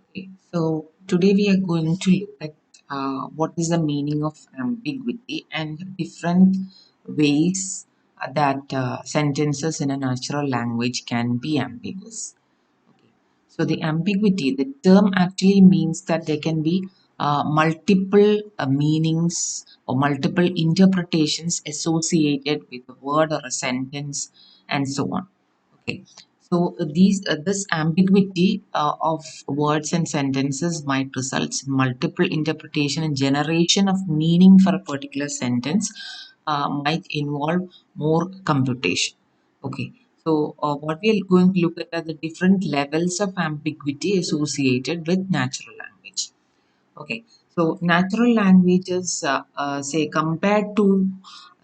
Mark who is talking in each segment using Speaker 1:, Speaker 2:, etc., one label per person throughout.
Speaker 1: Okay, so today we are going to look at what is the meaning of ambiguity and different ways that sentences in a natural language can be ambiguous. Okay. So the ambiguity, the term actually means that there can be multiple meanings or multiple interpretations associated with a word or a sentence and so on. Okay. So this ambiguity of words and sentences might result in multiple interpretation and generation of meaning for a particular sentence might involve more computation. Okay. So what we are going to look at are the different levels of ambiguity associated with natural language. Okay, so natural languages, say compared to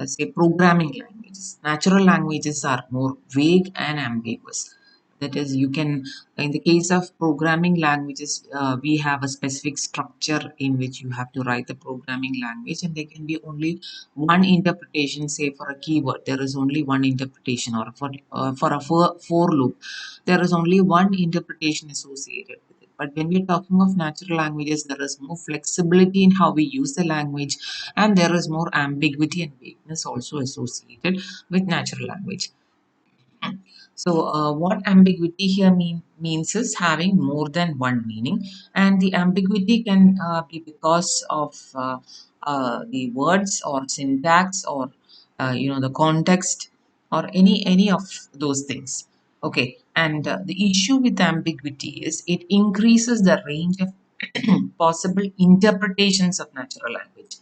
Speaker 1: say programming languages, natural languages are more vague and ambiguous. That is, you can, in the case of programming languages, we have a specific structure in which you have to write the programming language, and there can be only one interpretation. Say for a keyword, there is only one interpretation, or for a for loop, there is only one interpretation associated with it. But when we're talking of natural languages, there is more flexibility in how we use the language, and there is more ambiguity and vagueness also associated with natural language. So, what ambiguity here means is having more than one meaning, and the ambiguity can be because of the words or syntax or the context or any of those things. Okay, and the issue with ambiguity is it increases the range of possible interpretations of natural language.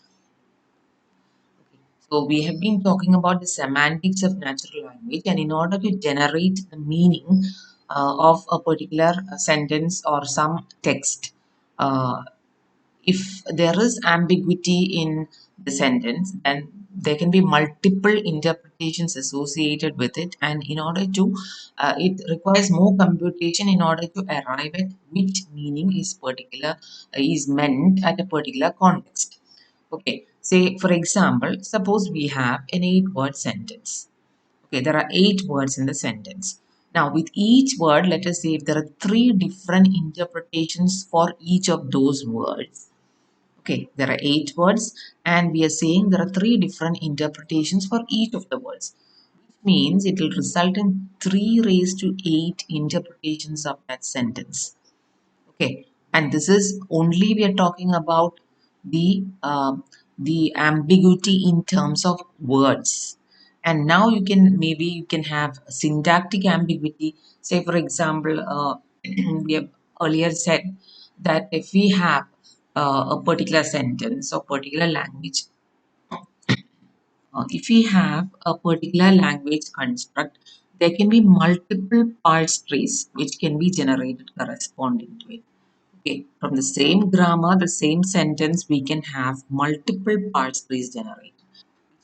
Speaker 1: So we have been talking about the semantics of natural language, and in order to generate the meaning of a particular sentence or some text, uh, if there is ambiguity in the sentence, then there can be multiple interpretations associated with it, and in order to, it requires more computation in order to arrive at which meaning is meant at a particular context. Okay, say for example, suppose we have an 8 word sentence. Okay, there are 8 words in the sentence. Now, with each word, let us say if there are three different interpretations for each of those words. Okay, there are 8 words, and we are saying there are three different interpretations for each of the words. Means it will result in 3 raised to 8 interpretations of that sentence. Okay, and this is only we are talking about the ambiguity in terms of words. And now you can have syntactic ambiguity. Say for example, we have earlier said that if we have a particular sentence or particular language, if we have a particular language construct, there can be multiple parse trees which can be generated corresponding to it. Okay, from the same grammar, the same sentence, we can have multiple parts trees generated.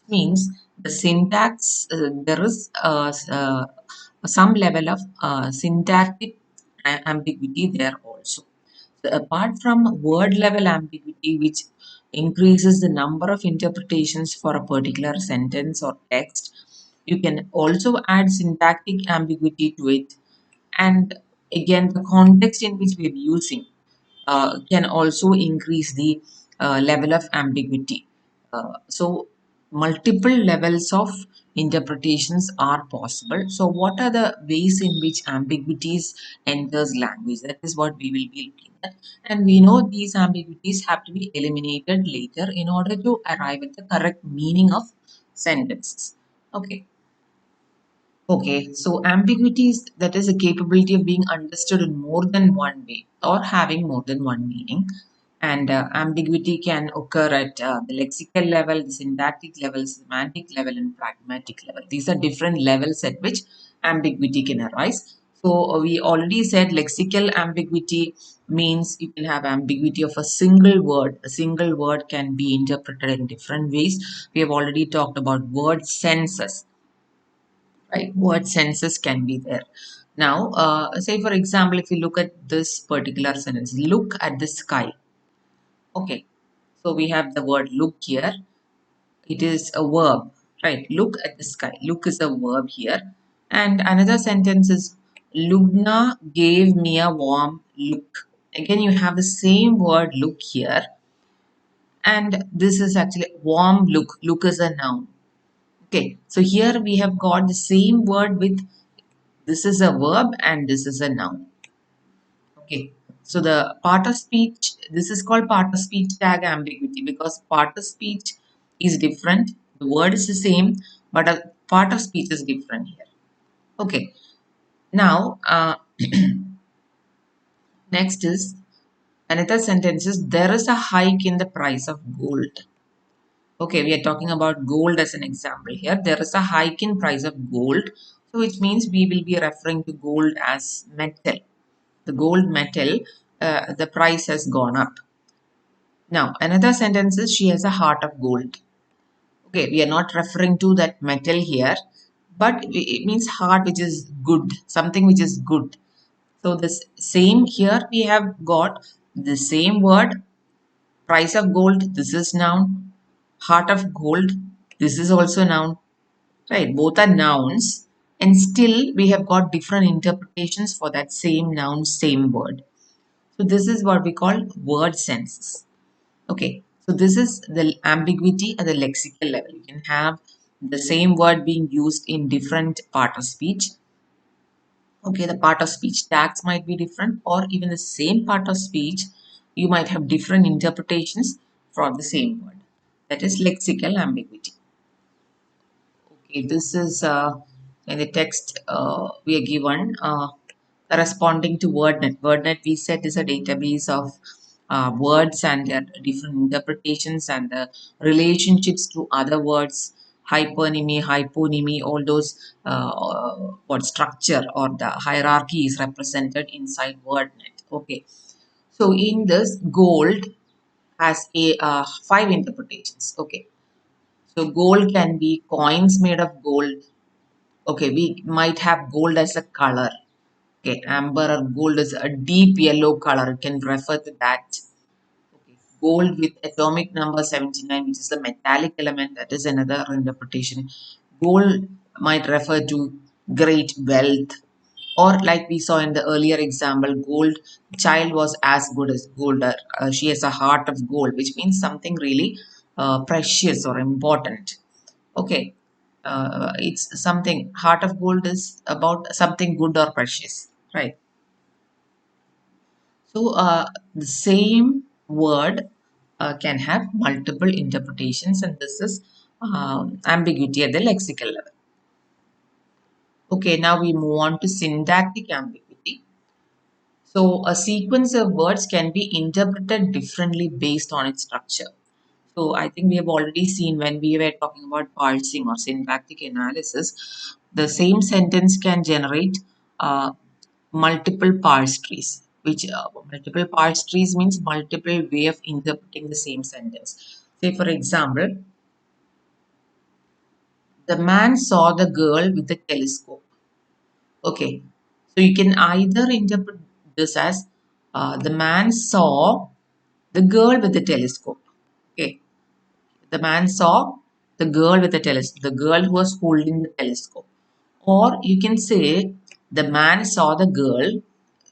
Speaker 1: Means the syntax, there is some level of syntactic ambiguity there also. So apart from word level ambiguity, which increases the number of interpretations for a particular sentence or text, you can also add syntactic ambiguity to it. And again, the context in which we're using can also increase the level of ambiguity. So, multiple levels of interpretations are possible. So, what are the ways in which ambiguities enters language? That is what we will be looking at. And we know these ambiguities have to be eliminated later in order to arrive at the correct meaning of sentences. Okay. Okay, so ambiguity is that is a capability of being understood in more than one way or having more than one meaning. And ambiguity can occur at the lexical level, the syntactic level, semantic level, and pragmatic level. These are different levels at which ambiguity can arise. So we already said lexical ambiguity means you can have ambiguity of a single word. A single word can be interpreted in different ways. We have already talked about word senses, right? Word senses can be there. Now, say for example, if you look at this particular sentence, look at the sky. Okay, so we have the word look here. It is a verb, right? Look at the sky. Look is a verb here. And another sentence is Lubna gave me a warm look. Again, you have the same word look here, and this is actually warm look. Look is a noun. Okay, so here we have got the same word with this is a verb and this is a noun. Okay, so the part of speech, this is called part of speech tag ambiguity because part of speech is different. The word is the same, but a part of speech is different here. Okay, now next is another sentence is there is a hike in the price of gold. Okay, we are talking about gold as an example here. There is a hike in price of gold, so which means we will be referring to gold as metal. The gold metal, the price has gone up. Now, another sentence is she has a heart of gold. Okay, we are not referring to that metal here, but it means heart which is good, something which is good. So this same here we have got the same word, price of gold, this is noun, heart of gold, this is also noun, right? Both are nouns, and still we have got different interpretations for that same noun, same word. So this is what we call word senses. Okay, so this is the ambiguity at the lexical level. You can have the same word being used in different part of speech. Okay, the part of speech tags might be different, or even the same part of speech, you might have different interpretations for the same word. That is lexical ambiguity. Okay, this is in the text we are given corresponding to WordNet. WordNet, we said, is a database of words and their different interpretations and the relationships to other words, hypernymy, hyponymy, all those what structure or the hierarchy is represented inside WordNet. Okay, so in this, gold has a five interpretations. Okay, so gold can be coins made of gold. Okay, we might have gold as a color. Okay, amber or gold is a deep yellow color. It can refer to that. Okay, gold with atomic number 79, which is the metallic element. That is another interpretation. Gold might refer to great wealth. Or like we saw in the earlier example, gold child was as good as gold. She has a heart of gold, which means something really precious or important. Okay, it's something, heart of gold is about something good or precious, right? So the same word can have multiple interpretations, and this is ambiguity at the lexical level. Okay, now we move on to syntactic ambiguity. So a sequence of words can be interpreted differently based on its structure. So I think we have already seen when we were talking about parsing or syntactic analysis, the same sentence can generate multiple parse trees, which multiple parse trees means multiple way of interpreting the same sentence. Say for example, the man saw the girl with the telescope. Okay, so you can either interpret this as the man saw the girl with the telescope. Okay, the man saw the girl with the telescope, the girl who was holding the telescope. Or you can say the man saw the girl,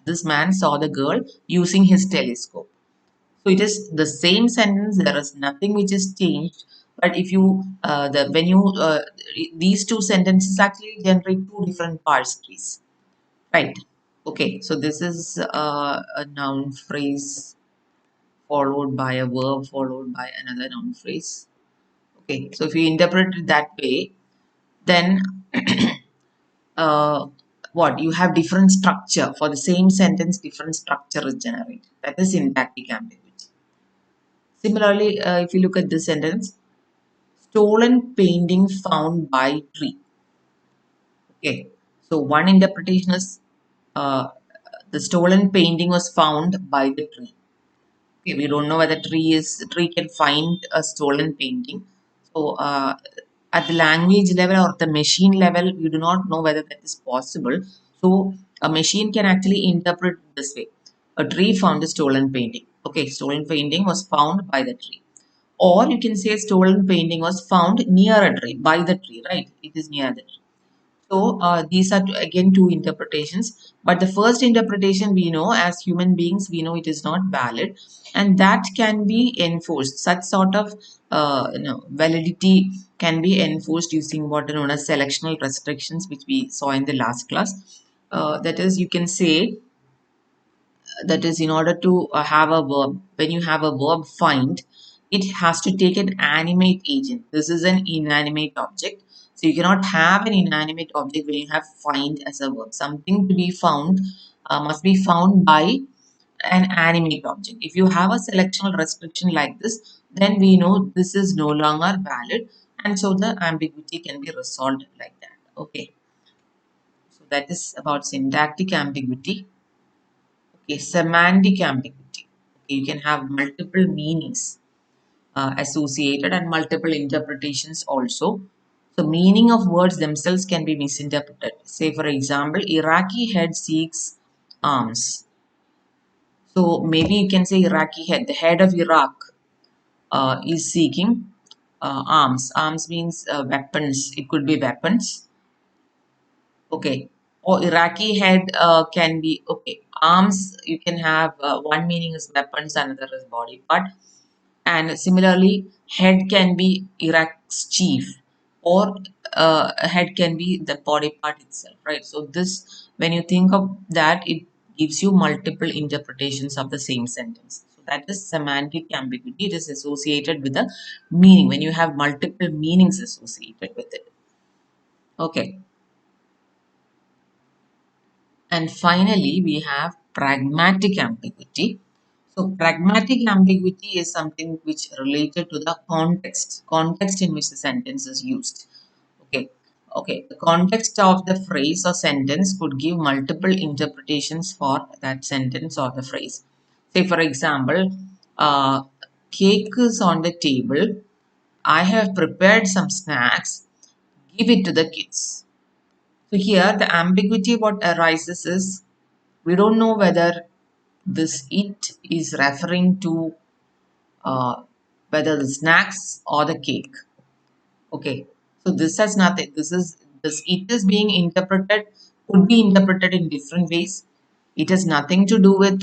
Speaker 1: this man saw the girl using his telescope. So it is the same sentence, there is nothing which is changed. But if you, when you, these two sentences actually generate two different parse trees, right? Okay, so this is a noun phrase followed by a verb followed by another noun phrase. Okay, so if you interpret it that way, then uh, what you have different structure for the same sentence, different structure is generated. That is syntactic ambiguity. Similarly, if you look at this sentence, stolen painting found by tree. Okay, so one interpretation is the stolen painting was found by the tree. Okay, we don't know whether tree can find a stolen painting. So at the language level or the machine level, we do not know whether that is possible. So a machine can actually interpret this way: a tree found a stolen painting. Okay, stolen painting was found by the tree. Or you can say stolen painting was found near a tree, by the tree, right? It is near the tree. So these are again two interpretations. But the first interpretation, we know as human beings, we know it is not valid, and that can be enforced. Such sort of validity can be enforced using what are known as selectional restrictions, which we saw in the last class. That is, you can say that is, in order to have a verb, when you have a verb find, it has to take an animate agent. This is an inanimate object, so you cannot have an inanimate object when you have find as a verb. Something to be found must be found by an animate object. If you have a selectional restriction like this, then we know this is no longer valid, and so the ambiguity can be resolved like that. Okay, so that is about syntactic ambiguity. Okay, semantic ambiguity. Okay, you can have multiple meanings associated and multiple interpretations also. So, meaning of words themselves can be misinterpreted. Say, for example, Iraqi head seeks arms. So, maybe you can say Iraqi head, the head of Iraq is seeking arms. Arms means weapons. It could be weapons. Okay. Or Iraqi head can be okay. Arms, you can have one meaning is weapons, another is body part. And similarly, head can be Iraq's chief, or a head can be the body part itself, right? So, this, when you think of that, it gives you multiple interpretations of the same sentence. So, that is semantic ambiguity. It is associated with the meaning when you have multiple meanings associated with it. Okay. And finally, we have pragmatic ambiguity. So, pragmatic ambiguity is something which related to the context in which the sentence is used. Okay, okay. The context of the phrase or sentence could give multiple interpretations for that sentence or the phrase. Say, for example, uh, cake is on the table. I have prepared some snacks. Give it to the kids. So here the ambiguity what arises is we don't know whether this it is referring to uh, whether the snacks or the cake. Okay, so this has nothing. This it is being interpreted could be interpreted in different ways. It has nothing to do with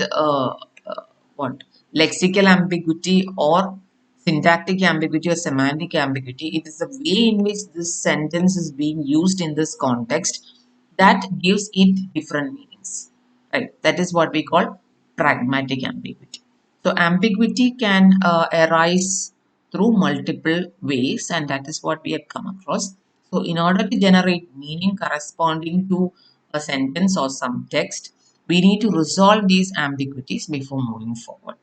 Speaker 1: what lexical ambiguity or syntactic ambiguity or semantic ambiguity. It is the way in which this sentence is being used in this context that gives it different meanings. Right? That is what we call pragmatic ambiguity. So ambiguity can arise through multiple ways, and that is what we have come across. So in order to generate meaning corresponding to a sentence or some text, we need to resolve these ambiguities before moving forward.